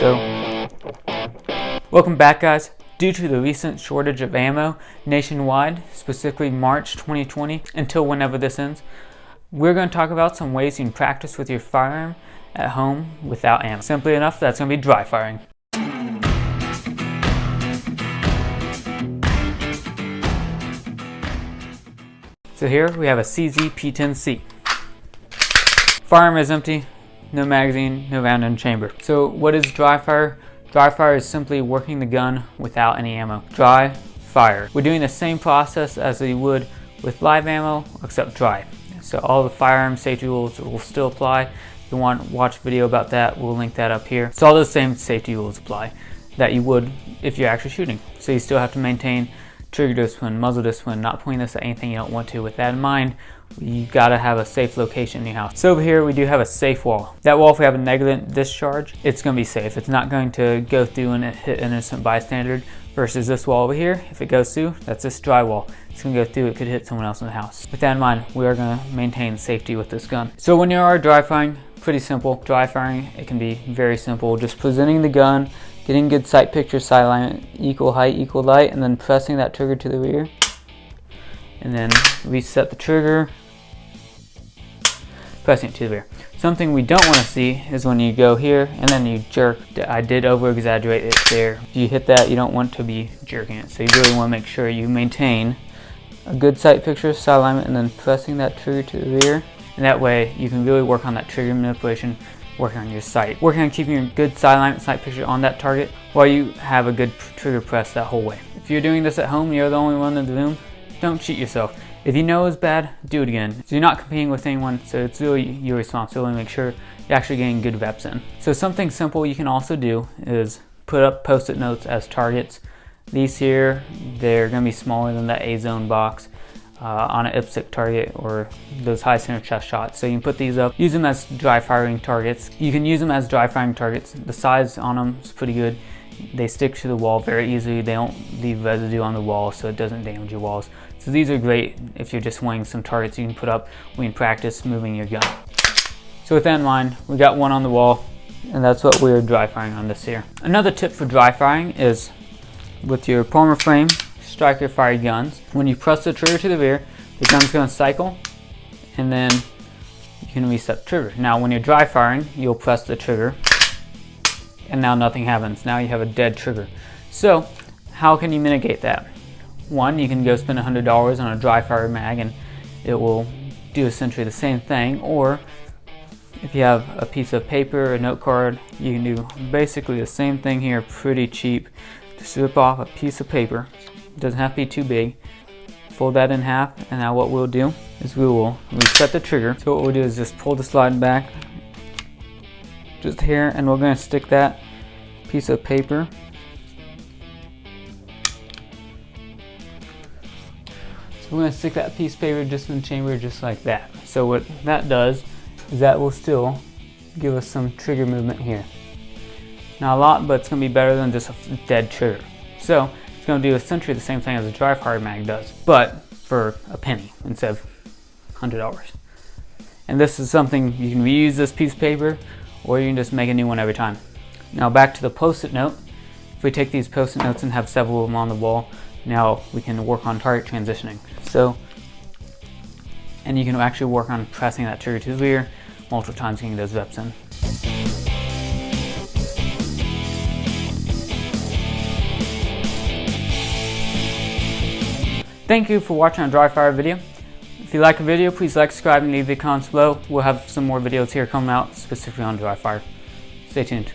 So, welcome back, guys. Due to the recent shortage of ammo nationwide, specifically March 2020 until whenever this ends, we're going to talk about some ways you can practice with your firearm at home without ammo. Simply enough, that's going to be dry firing. So here we have a CZ P10C. Firearm is empty, no magazine, no round in chamber. So what is dry fire? Dry fire is simply working the gun without any ammo. Dry fire. We're doing the same process as we would with live ammo, except dry. So all the firearm safety rules will still apply. If you want to watch a video about that, we'll link that up here. So all those same safety rules apply that you would if you're actually shooting. So you still have to maintain trigger discipline, muzzle discipline, not pointing this at anything you don't want to. With that in mind, you gotta have a safe location in your house. So over here we do have a safe wall. That wall, if we have a negligent discharge, it's gonna be safe. It's not going to go through and hit an innocent bystander, versus this wall over here. If it goes through, that's this dry wall. It's gonna go through, it could hit someone else in the house. With that in mind, we are gonna maintain safety with this gun. So when you are dry firing, pretty simple. Dry firing, it can be very simple. Just presenting the gun, getting good sight picture, sight alignment, equal height, equal light, and then pressing that trigger to the rear. And then reset the trigger, pressing it to the rear. Something we don't want to see is when you go here and then you jerk. I did over exaggerate it there. If you hit that, you don't want to be jerking it. So you really want to make sure you maintain a good sight picture, sight alignment, and then pressing that trigger to the rear. And that way you can really work on that trigger manipulation, working on your sight, working on keeping your good sight alignment, sight picture on that target while you have a good trigger press that whole way. If you're doing this at home, you're the only one in the room, don't cheat yourself. If you know it's bad, do it again. So you're not competing with anyone, so it's really your responsibility to make sure you're actually getting good reps in. So something simple you can also do is put up post-it notes as targets. These here, they're gonna be smaller than that A-zone box on an IPSC target or those high center chest shots. So you can put these up, use them as dry firing targets. You can use them as dry firing targets. The size on them is pretty good. They stick to the wall very easily. They don't leave residue on the wall, so it doesn't damage your walls. So these are great if you're just weighing some targets you can put up when you practice moving your gun. So with that in mind, we got one on the wall, and that's what we're dry firing on this here. Another tip for dry firing is with your Palmer frame striker fired guns. When you press the trigger to the rear, the gun's going to cycle, and then you can reset the trigger. Now when you're dry firing, you'll press the trigger, and now nothing happens. Now you have a dead trigger. So how can you mitigate that? One, you can go spend $100 on a dry fire mag and it will do essentially the same thing. Or if you have a piece of paper, a note card, you can do basically the same thing here, pretty cheap. Just rip off a piece of paper. It doesn't have to be too big. Fold that in half, and now what we'll do is we will reset the trigger. So what we'll do is just pull the slide back just here, and we're going to stick that piece of paper we're going to stick that piece of paper just in the chamber, just like that. So what that does is that will still give us some trigger movement here. Not a lot, but it's going to be better than just a dead trigger. So it's going to do essentially the same thing as a dry fire mag does, but for a penny instead of $100. And this is something you can reuse this piece of paper, or you can just make a new one every time. Now back to the post-it note. If we take these post-it notes and have several of them on the wall, now we can work on target transitioning. So, and you can actually work on pressing that trigger to the rear multiple times, getting those reps in. Thank you for watching our dry fire video. If you like the video, please like, subscribe, and leave the comments below. We'll have some more videos here coming out specifically on dry fire. Stay tuned.